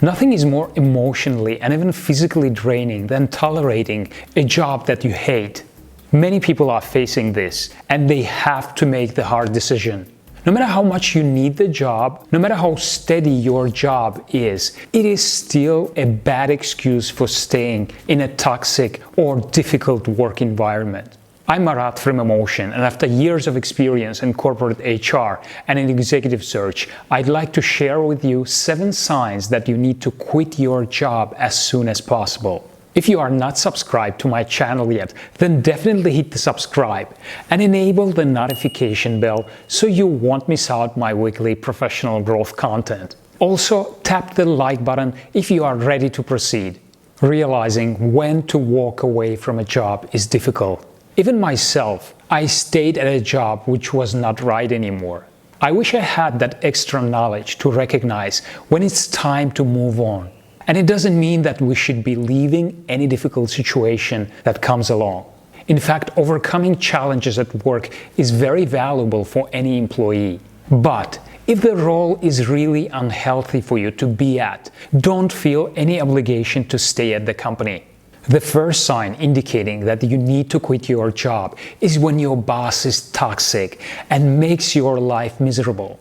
Nothing is more emotionally and even physically draining than tolerating a job that you hate. Many people are facing this, and they have to make the hard decision. No matter how much you need the job, no matter how steady your job is, it is still a bad excuse for staying in a toxic or difficult work environment. I'm Marat from Emotion, and after years of experience in corporate HR and in executive search, I'd like to share with you 7 signs that you need to quit your job as soon as possible. If you are not subscribed to my channel yet, then definitely hit the subscribe and enable the notification bell so you won't miss out my weekly professional growth content. Also, tap the like button if you are ready to proceed. Realizing when to walk away from a job is difficult. Even myself, I stayed at a job which was not right anymore. I wish I had that extra knowledge to recognize when it's time to move on. And it doesn't mean that we should be leaving any difficult situation that comes along. In fact, overcoming challenges at work is very valuable for any employee. But if the role is really unhealthy for you to be at, don't feel any obligation to stay at the company. The first sign indicating that you need to quit your job is when your boss is toxic and makes your life miserable.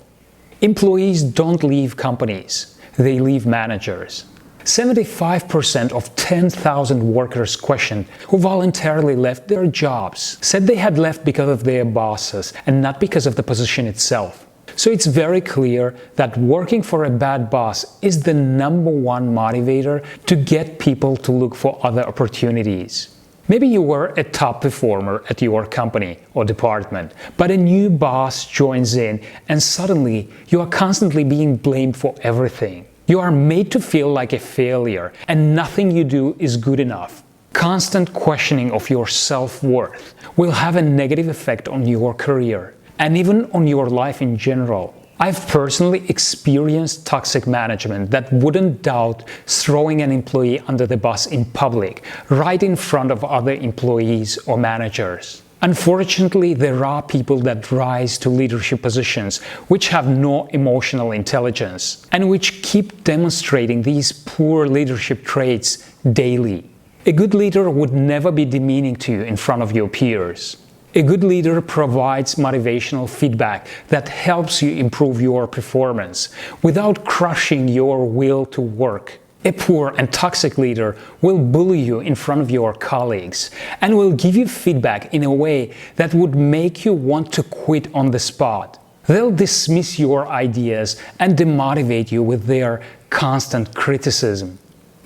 Employees don't leave companies, they leave managers. 75% of 10,000 workers questioned who voluntarily left their jobs said they had left because of their bosses and not because of the position itself. So it's very clear that working for a bad boss is the #1 motivator to get people to look for other opportunities. Maybe you were a top performer at your company or department, but a new boss joins in and suddenly you are constantly being blamed for everything. You are made to feel like a failure and nothing you do is good enough. Constant questioning of your self-worth will have a negative effect on your career and even on your life in general. I've personally experienced toxic management that wouldn't doubt throwing an employee under the bus in public, right in front of other employees or managers. Unfortunately, there are people that rise to leadership positions which have no emotional intelligence and which keep demonstrating these poor leadership traits daily. A good leader would never be demeaning to you in front of your peers. A good leader provides motivational feedback that helps you improve your performance without crushing your will to work. A poor and toxic leader will bully you in front of your colleagues and will give you feedback in a way that would make you want to quit on the spot. They'll dismiss your ideas and demotivate you with their constant criticism.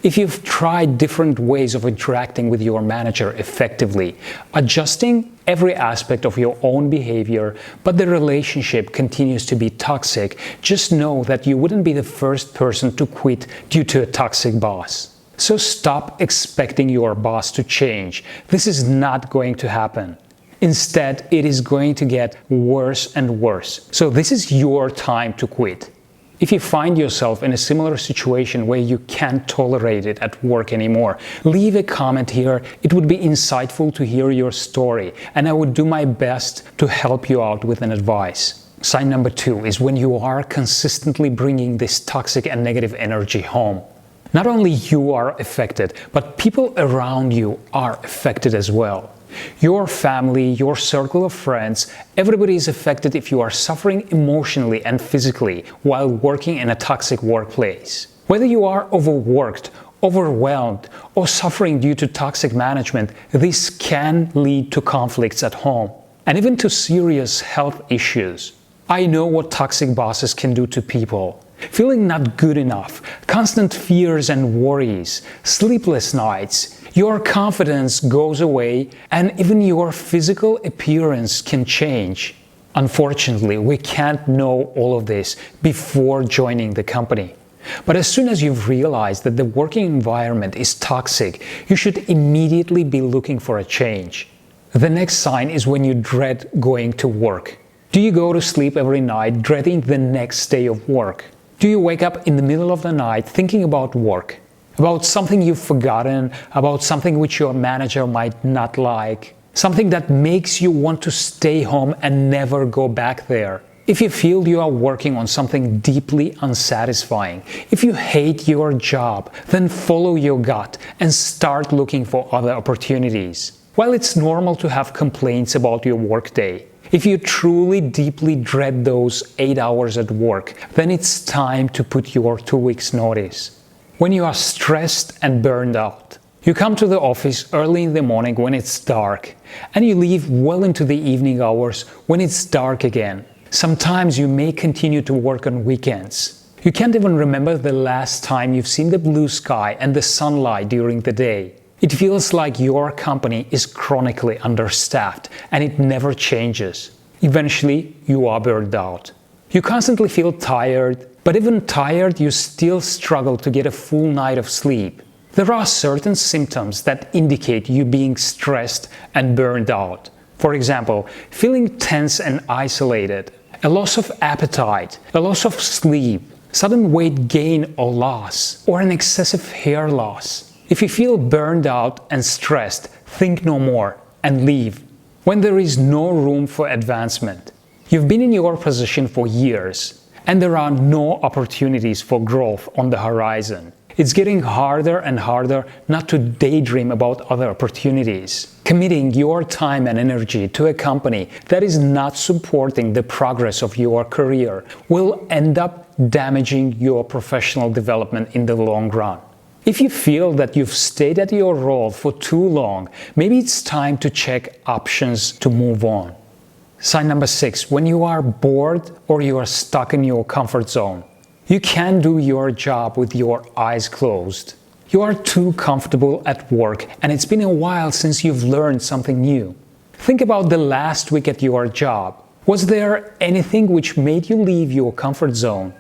If you've tried different ways of interacting with your manager effectively, adjusting every aspect of your own behavior, but the relationship continues to be toxic, just know that you wouldn't be the first person to quit due to a toxic boss. So stop expecting your boss to change. This is not going to happen. Instead, it is going to get worse and worse. So this is your time to quit. If you find yourself in a similar situation where you can't tolerate it at work anymore, leave a comment here. It would be insightful to hear your story, and I would do my best to help you out with an advice. Sign number 2 is when you are consistently bringing this toxic and negative energy home. Not only you are affected, but people around you are affected as well. Your family, your circle of friends, everybody is affected if you are suffering emotionally and physically while working in a toxic workplace. Whether you are overworked, overwhelmed, or suffering due to toxic management, this can lead to conflicts at home and even to serious health issues. I know what toxic bosses can do to people. Feeling not good enough, constant fears and worries, sleepless nights, your confidence goes away, and even your physical appearance can change. Unfortunately, we can't know all of this before joining the company. But as soon as you've realized that the working environment is toxic, you should immediately be looking for a change. The next sign is when you dread going to work. Do you go to sleep every night dreading the next day of work? Do you wake up in the middle of the night thinking about work? About something you've forgotten, about something which your manager might not like, something that makes you want to stay home and never go back there? If you feel you are working on something deeply unsatisfying, if you hate your job, then follow your gut and start looking for other opportunities. While it's normal to have complaints about your workday, if you truly deeply dread those 8 hours at work, then it's time to put your 2 weeks notice. When you are stressed and burned out, you come to the office early in the morning when it's dark, and you leave well into the evening hours when it's dark again. Sometimes you may continue to work on weekends. You can't even remember the last time you've seen the blue sky and the sunlight during the day. It feels like your company is chronically understaffed and it never changes. Eventually, you are burned out. You constantly feel tired, but even tired, you still struggle to get a full night of sleep. There are certain symptoms that indicate you being stressed and burned out. For example, feeling tense and isolated, a loss of appetite, a loss of sleep, sudden weight gain or loss, or an excessive hair loss. If you feel burned out and stressed, think no more and leave. When there is no room for advancement, you've been in your position for years, and there are no opportunities for growth on the horizon. It's getting harder and harder not to daydream about other opportunities. Committing your time and energy to a company that is not supporting the progress of your career will end up damaging your professional development in the long run. If you feel that you've stayed at your role for too long, maybe it's time to check options to move on. Sign number 6. When you are bored or you are stuck in your comfort zone, you can't do your job with your eyes closed. You are too comfortable at work, and it's been a while since you've learned something new. Think about the last week at your job. Was there anything which made you leave your comfort zone?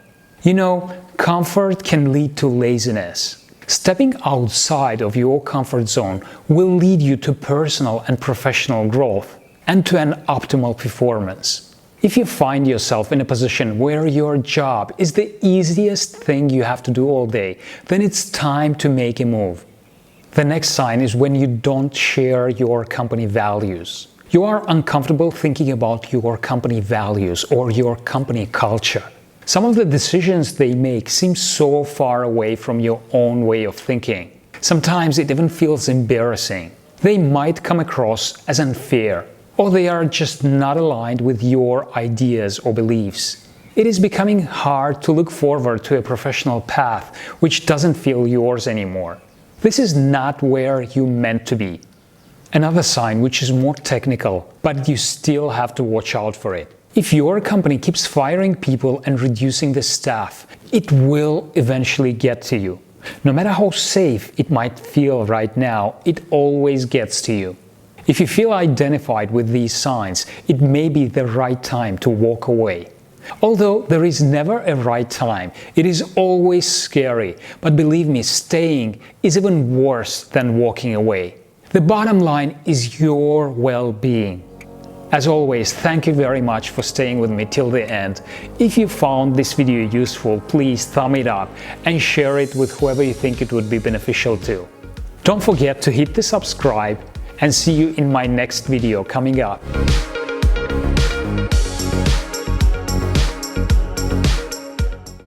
You know, comfort can lead to laziness. Stepping outside of your comfort zone will lead you to personal and professional growth and to an optimal performance. If you find yourself in a position where your job is the easiest thing you have to do all day, then it's time to make a move. The next sign is when you don't share your company values. You are uncomfortable thinking about your company values or your company culture. Some of the decisions they make seem so far away from your own way of thinking. Sometimes it even feels embarrassing. They might come across as unfair, or they are just not aligned with your ideas or beliefs. It is becoming hard to look forward to a professional path which doesn't feel yours anymore. This is not where you meant to be. Another sign which is more technical, but you still have to watch out for it. If your company keeps firing people and reducing the staff, it will eventually get to you. No matter how safe it might feel right now, it always gets to you. If you feel identified with these signs, it may be the right time to walk away. Although there is never a right time, it is always scary, but believe me, staying is even worse than walking away. The bottom line is your well-being. As always, thank you very much for staying with me till the end. If you found this video useful, please thumb it up and share it with whoever you think it would be beneficial to. Don't forget to hit the subscribe, and see you in my next video coming up.